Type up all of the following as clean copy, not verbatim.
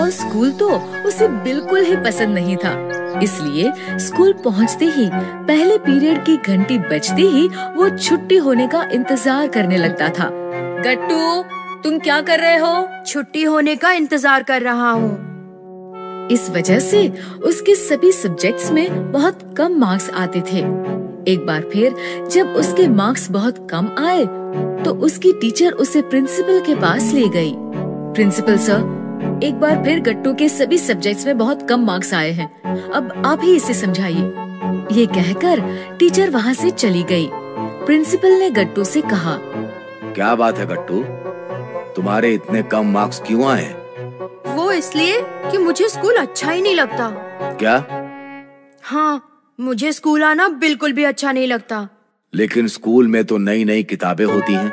और स्कूल तो उसे बिल्कुल ही पसंद नहीं था। इसलिए स्कूल पहुंचते ही पहले पीरियड की घंटी बजते ही वो छुट्टी होने का इंतजार करने लगता था। गट्टू, तुम क्या कर रहे हो? छुट्टी होने का इंतजार कर रहा हूँ। इस वजह से उसके सभी सब्जेक्ट्स में बहुत कम मार्क्स आते थे। एक बार फिर जब उसके मार्क्स बहुत कम आए तो उसकी टीचर उसे प्रिंसिपल के पास ले गई। प्रिंसिपल सर, एक बार फिर गट्टू के सभी सब्जेक्ट्स में बहुत कम मार्क्स आए हैं, अब आप ही इसे समझाइए। ये कहकर टीचर वहाँ से चली गई। प्रिंसिपल ने गट्टू से कहा, क्या बात है गट्टू, तुम्हारे इतने कम मार्क्स क्यों आए? वो इसलिए कि मुझे स्कूल अच्छा ही नहीं लगता। क्या? हाँ, मुझे स्कूल आना बिल्कुल भी अच्छा नहीं लगता। लेकिन स्कूल में तो नई नई किताबें होती हैं,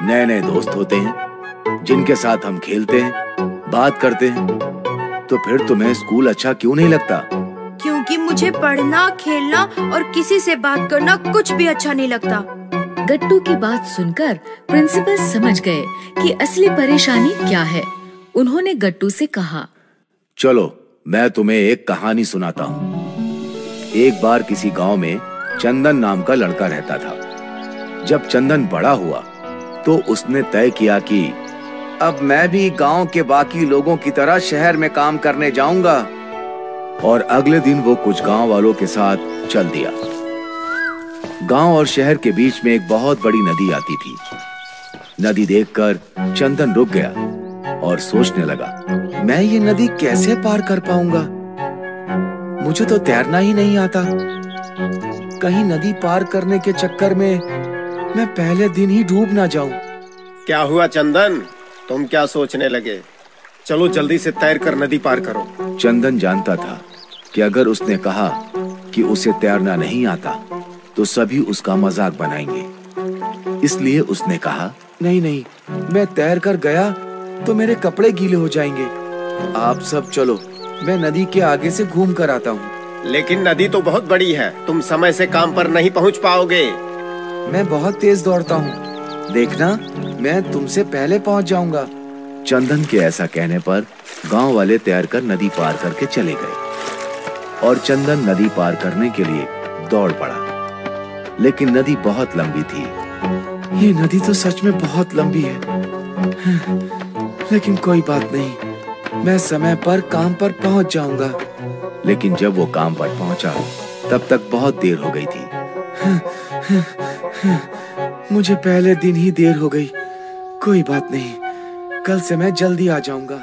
नए नए दोस्त होते हैं जिनके साथ हम खेलते हैं, बात करते हैं। तो फिर तुम्हें स्कूल अच्छा क्यों नहीं लगता? क्योंकि मुझे पढ़ना, खेलना और किसी से बात करना कुछ भी अच्छा नहीं लगता। गट्टू की बात सुनकर प्रिंसिपल समझ गए कि असली परेशानी क्या है। उन्होंने गट्टू से कहा, चलो मैं तुम्हें एक कहानी सुनाता हूँ। एक बार किसी गांव में चंदन नाम का लड़का रहता था। जब चंदन बड़ा हुआ तो उसने तय किया कि अब मैं भी गांव के बाकी लोगों की तरह शहर में काम करने जाऊंगा। और अगले दिन वो कुछ गांव वालों के साथ चल दिया। गांव और शहर के बीच में एक बहुत बड़ी नदी आती थी। नदी देखकर चंदन रुक गया और सोचने लगा, मैं ये नदी कैसे पार कर पाऊंगा? मुझे तो तैरना ही नहीं आता। कहीं नदी पार करने के चक्कर में मैं पहले दिन ही डूब ना जाऊं। क्या हुआ चंदन, तुम क्या सोचने लगे? चलो जल्दी से तैर कर नदी पार करो। चंदन जानता था कि अगर उसने कहा कि उसे तैरना नहीं आता तो सभी उसका मजाक बनाएंगे। इसलिए उसने कहा, नहीं नहीं, मैं तैर कर गया तो मेरे कपड़े गीले हो जाएंगे। आप सब चलो, मैं नदी के आगे से घूम कर आता हूँ। लेकिन नदी तो बहुत बड़ी है, तुम समय से काम पर नहीं पहुँच पाओगे। मैं बहुत तेज दौड़ता हूँ, देखना मैं तुमसे पहले पहुँच जाऊंगा। चंदन के ऐसा कहने पर गांव वाले तैरकर नदी पार करके चले गए और चंदन नदी पार करने के लिए दौड़ पड़ा। लेकिन नदी बहुत लंबी थी। ये नदी तो सच में बहुत लंबी है, लेकिन कोई बात नहीं, मैं समय पर काम पर पहुंच जाऊंगा। लेकिन जब वो काम पर पहुंचा तब तक बहुत देर हो गई थी। मुझे पहले दिन ही देर हो गई। कोई बात नहीं, कल से मैं जल्दी आ जाऊंगा।